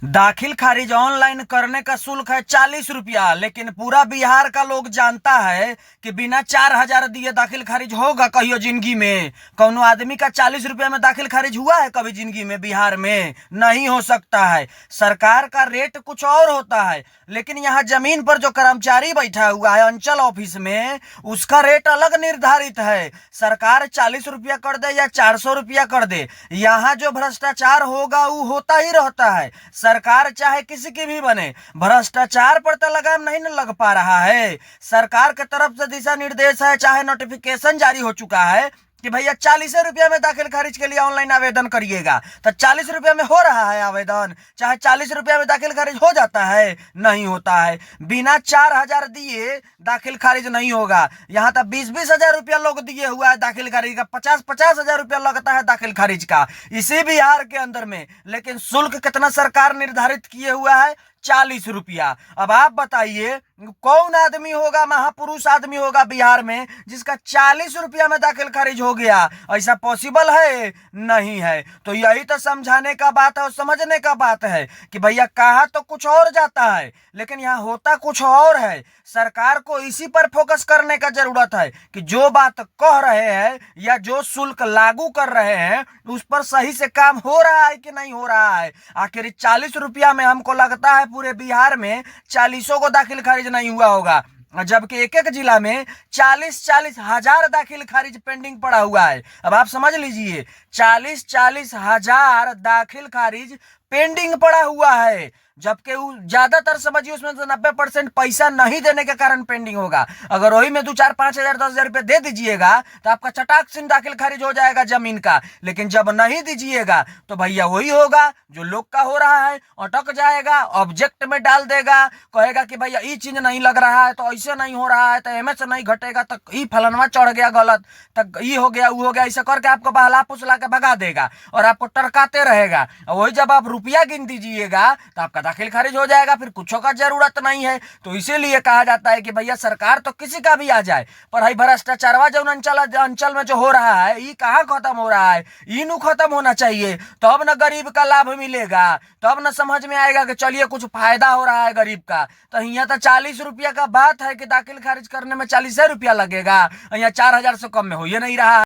दाखिल खारिज ऑनलाइन करने का शुल्क है 40 रुपया। लेकिन पूरा बिहार का लोग जानता है कि बिना 4,000 दिए दाखिल खारिज होगा कहियो जिंदगी में? कौनो आदमी का 40 रुपया में दाखिल खारिज हुआ है कभी जिंदगी में? बिहार में नहीं हो सकता है। सरकार का रेट कुछ और होता है, लेकिन यहाँ जमीन पर जो कर्मचारी बैठा हुआ है अंचल ऑफिस में, उसका रेट अलग निर्धारित है। सरकार 40 रुपया कर दे या 400 रुपया कर दे, यहाँ जो भ्रष्टाचार होगा वो होता ही रहता है। सरकार चाहे किसी की भी बने, भ्रष्टाचार पर तो लगाम नहीं न लग पा रहा है। सरकार की तरफ से दिशा निर्देश है, चाहे नोटिफिकेशन जारी हो चुका है कि भैया 40 रुपया में दाखिल खारिज के लिए ऑनलाइन आवेदन करिएगा, तो 40 रुपया में हो रहा है आवेदन? चाहे 40 रुपया में दाखिल खारिज हो जाता है? नहीं होता है। बिना 4,000 दिए दाखिल खारिज नहीं होगा। यहाँ तक 20-20 हजार रुपया लोग दिए हुआ है दाखिल खारिज का, 50-50 हजार रुपया लगता है दाखिल खारिज का इसी बिहार के अंदर में। लेकिन शुल्क कितना सरकार निर्धारित किए हुआ है? 40 रुपया। अब आप बताइए कौन आदमी होगा, महापुरुष आदमी होगा बिहार में जिसका 40 रुपया में दाखिल खारिज हो गया? ऐसा पॉसिबल है? नहीं है। तो यही तो समझाने का बात है और समझने का बात है कि भैया कहा तो कुछ और जाता है, लेकिन यहाँ होता कुछ और है। सरकार को इसी पर फोकस करने का जरूरत है कि जो बात कह रहे हैं या जो शुल्क लागू कर रहे हैं उस पर सही से काम हो रहा है कि नहीं हो रहा है। आखिर 40 रुपया में हमको लगता है पूरे बिहार में 40 को दाखिल खारिज नहीं हुआ होगा, जबकि एक एक जिला में 40-40 हजार दाखिल खारिज पेंडिंग पड़ा हुआ है। अब आप समझ लीजिए, 40-40 हजार दाखिल खारिज पेंडिंग पड़ा हुआ है, जबकि ज्यादातर समझिए उसमें से 90% पैसा नहीं देने के कारण पेंडिंग होगा। अगर वही में 2-4-5 हजार 10 हजार रुपये दे दीजिएगा तो आपका चटाक से दाखिल खारिज हो जाएगा जमीन का। लेकिन जब नहीं दीजिएगा तो भैया वही होगा जो लोग का हो रहा है, अटक जाएगा, ऑब्जेक्ट में डाल देगा, कहेगा कि भैया ये चीज नहीं लग रहा है तो ऐसे नहीं हो रहा है, तो एम से नहीं घटेगा, तो ये फलनवा चढ़ गया गलत, तक ये हो गया वो हो गया, ऐसा करके आपको बहला फुसला के भगा देगा और आपको टरकाते रहेगा। और वही जब आप रुपया गिन दीजिएगा तो आपका दाखिल खारिज हो जाएगा, फिर कुछ का जरूरत नहीं है। तो इसीलिए कहा जाता है कि भैया सरकार तो किसी का भी आ जाए, पर भाई भ्रष्टाचारवा जो अंचल में जो हो रहा है ये कहाँ खत्म हो रहा है? इनू खत्म होना चाहिए, तब न गरीब का लाभ मिलेगा, तब न समझ में आएगा कि चलिए कुछ फायदा हो रहा है गरीब का। तो यहाँ तो 40 रुपया का बात है कि दाखिल खारिज करने में 40 रुपया लगेगा, यहाँ 4,000 से कम में हो ही नहीं रहा है।